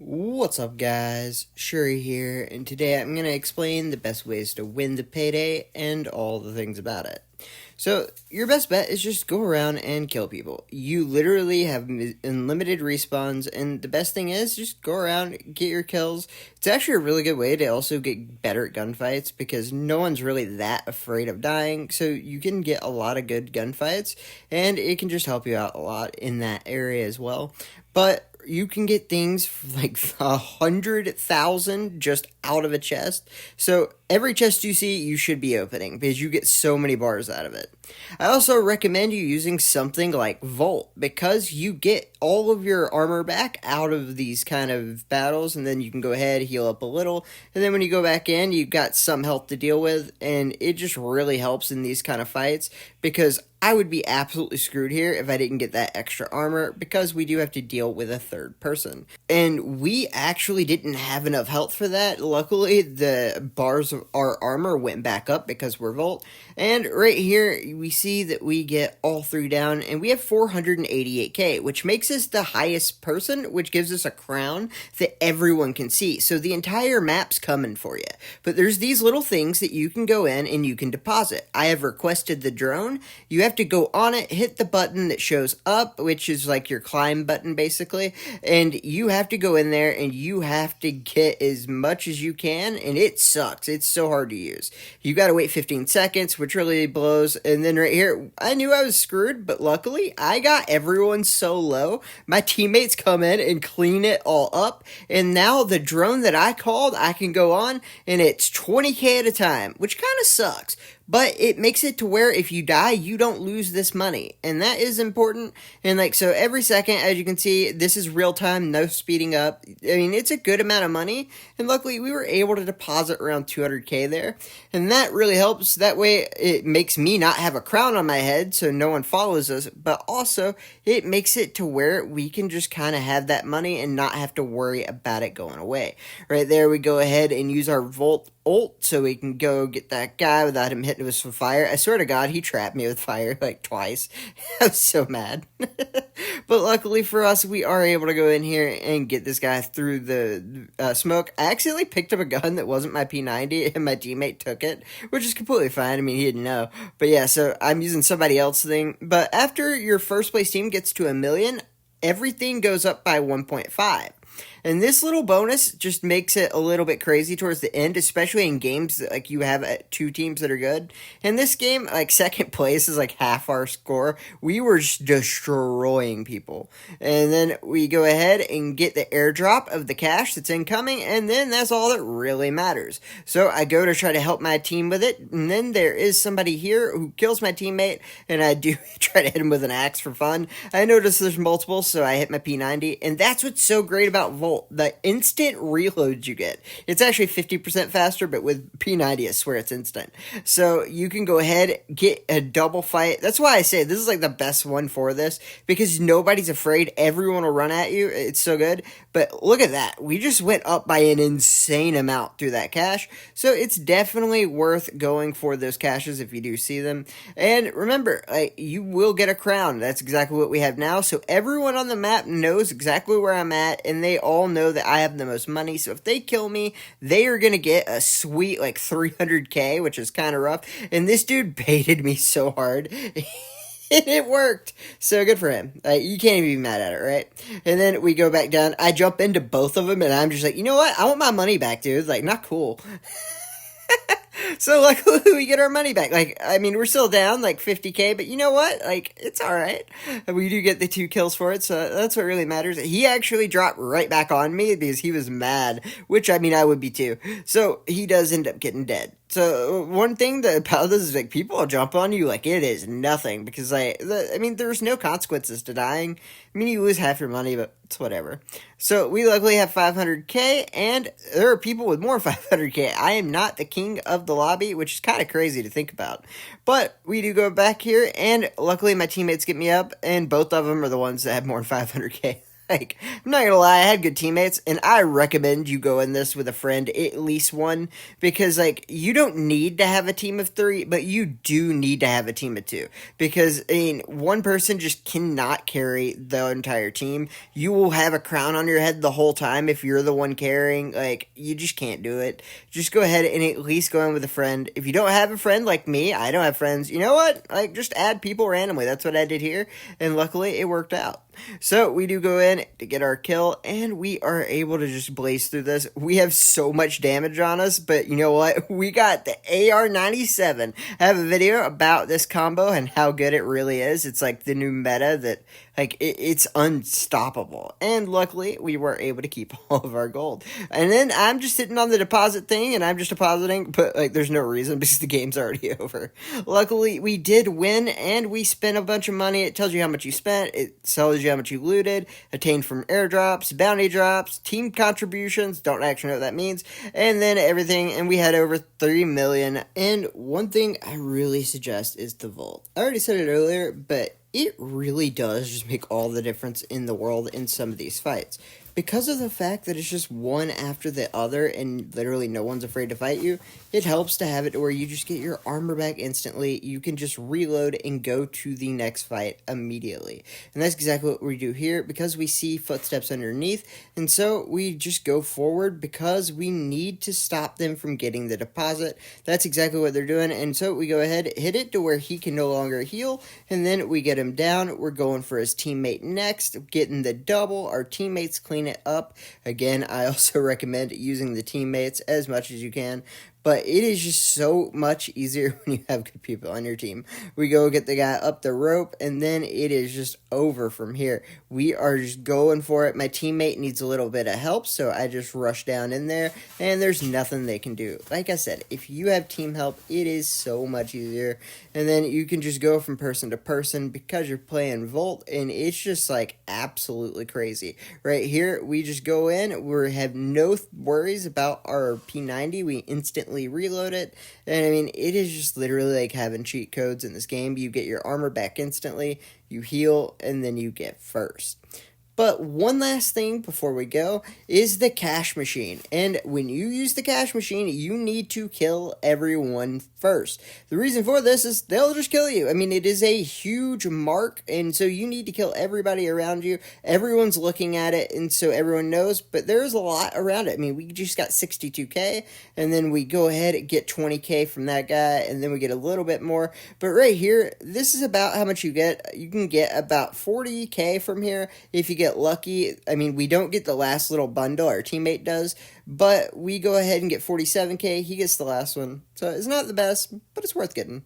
What's up, guys? Shouri here, and today I'm going to explain the best ways to win the payday and all the things about it. So, your best bet is just go around and kill people. You literally have unlimited respawns, and the best thing is just go around, get your kills. It's actually a really good way to also get better at gunfights because no one's really that afraid of dying, so you can get a lot of good gunfights, and it can just help you out a lot in that area as well. But you can get things for like 100,000 just out of a chest. So every chest you see, you should be opening because you get so many bars out of it. I also recommend you using something like Volt because you get all of your armor back out of these kind of battles, and then you can go ahead, heal up a little, and then when you go back in, you've got some health to deal with, and it just really helps in these kind of fights because I would be absolutely screwed here if I didn't get that extra armor because we do have to deal with a third person. And we actually didn't have enough health for that. Luckily, the bars of our armor went back up because we're Volt. And right here, we see that we get all three down, and we have 488k, which makes us the highest person, which gives us a crown that everyone can see. So the entire map's coming for you. But there's these little things that you can go in and you can deposit. I have requested the drone. You have to go on it, hit the button that shows up, which is like your climb button basically, and you have to go in there and you have to get as much as you can, and it sucks. It's so hard to use. You gotta wait 15 seconds, which really blows, and then right here, I knew I was screwed, but luckily, I got everyone so low, my teammates come in and clean it all up, and now the drone that I called, I can go on, and it's 20k at a time, which kind of sucks. But it makes it to where if you die, you don't lose this money. And that is important. And like, so every second, as you can see, this is real time, no speeding up. I mean, it's a good amount of money. And luckily, we were able to deposit around 200k there. And that really helps. That way, it makes me not have a crown on my head so no one follows us. But also, it makes it to where we can just kind of have that money and not have to worry about it going away. Right there, we go ahead and use our Volt ult so we can go get that guy without him hitting us with fire. I swear to God, he trapped me with fire like twice. I was so mad. But luckily for us, we are able to go in here and get this guy through the smoke. I accidentally picked up a gun that wasn't my P90 and my teammate took it, which is completely fine. I mean, he didn't know. But yeah, so I'm using somebody else's thing. But after your first place team gets to 1,000,000, everything goes up by 1.5. And this little bonus just makes it a little bit crazy towards the end, especially in games that, like, you have two teams that are good. In this game, like, second place is like half our score. We were just destroying people. And then we go ahead and get the airdrop of the cash that's incoming, and then that's all that really matters. So I go to try to help my team with it, and then there is somebody here who kills my teammate, and I do try to hit him with an axe for fun. I notice there's multiple, so I hit my P90, and that's what's so great about Volt. The instant reloads you get. It's actually 50% faster, but with P90, I swear it's instant. So you can go ahead, get a double fight. That's why I say this is like the best one for this, because nobody's afraid. Everyone will run at you. It's so good. But look at that. We just went up by an insane amount through that cache. So it's definitely worth going for those caches if you do see them. And remember, you will get a crown. That's exactly what we have now. So everyone on the map knows exactly where I'm at, and they all know that I have the most money. So if they kill me, they are going to get a sweet like 300k, which is kind of rough. And this dude baited me so hard. It worked. So good for him. You can't even be mad at it, right? And then we go back down. I jump into both of them, and I'm just like, you know what? I want my money back, dude. Like, not cool. So luckily we get our money back. Like, I mean, we're still down like 50k, but you know what? Like, it's all right. We do get the 2 kills for it, so that's what really matters. He actually dropped right back on me because he was mad, which, I mean, I would be too. So he does end up getting dead. So one thing that about this is like people will jump on you like it is nothing because I mean there's no consequences to dying. I mean you lose half your money, but it's whatever. So we luckily have 500k, and there are people with more 500k. I am not the king of the lobby, which is kind of crazy to think about. But we do go back here, and luckily my teammates get me up, and both of them are the ones that have more than 500k. Like, I'm not gonna lie, I had good teammates, and I recommend you go in this with a friend, at least one, because, like, you don't need to have a team of three, but you do need to have a team of two. Because, I mean, one person just cannot carry the entire team. You will have a crown on your head the whole time if you're the one carrying. Like, you just can't do it. Just go ahead and at least go in with a friend. If you don't have a friend like me, I don't have friends, you know what? Like, just add people randomly. That's what I did here, and luckily it worked out. So we do go in to get our kill, and we are able to just blaze through this. We have so much damage on us, but you know what? We got the AR-97. I have a video about this combo and how good it really is. It's like the new meta that, like, it's unstoppable. And luckily, we were able to keep all of our gold. And then I'm just sitting on the deposit thing, and I'm just depositing, but, like, there's no reason because the game's already over. Luckily, we did win, and we spent a bunch of money. It tells you how much you spent. It tells you how much you looted, attained from airdrops, bounty drops, team contributions, don't actually know what that means, and then everything, and we had over 3 million. And one thing I really suggest is the vault. I already said it earlier, but it really does just make all the difference in the world in some of these fights. Because of the fact that it's just one after the other and literally no one's afraid to fight you, it helps to have it where you just get your armor back instantly. You can just reload and go to the next fight immediately. And that's exactly what we do here because we see footsteps underneath. And so we just go forward because we need to stop them from getting the deposit. That's exactly what they're doing. And so we go ahead, hit it to where he can no longer heal. And then we get him down. We're going for his teammate next, getting the double. Our teammates clean it up. Again, I also recommend using the teammates as much as you can, but it is just so much easier when you have good people on your team. We go get the guy up the rope, and then it is just over from here. We are just going for it. My teammate needs a little bit of help, so I just rush down in there, and there's nothing they can do. Like I said, if you have team help, it is so much easier, and then you can just go from person to person because you're playing Volt, and it's just like absolutely crazy. Right here, we just go in. We have no worries about our P90. We instantly reload it, and I mean, it is just literally like having cheat codes in this game. You get your armor back instantly, you heal, and then you get first. But one last thing before we go is the cash machine. And when you use the cash machine, you need to kill everyone first. The reason for this is they'll just kill you. I mean, it is a huge mark, and so you need to kill everybody around you. Everyone's looking at it, and so everyone knows, but there's a lot around it. I mean, we just got 62k, and then we go ahead and get 20k from that guy, and then we get a little bit more. But right here, this is about how much you get. You can get about 40k from here if you get lucky. I mean, we don't get the last little bundle, our teammate does, but we go ahead and get 47k. He gets the last one, so it's not the best, but it's worth getting.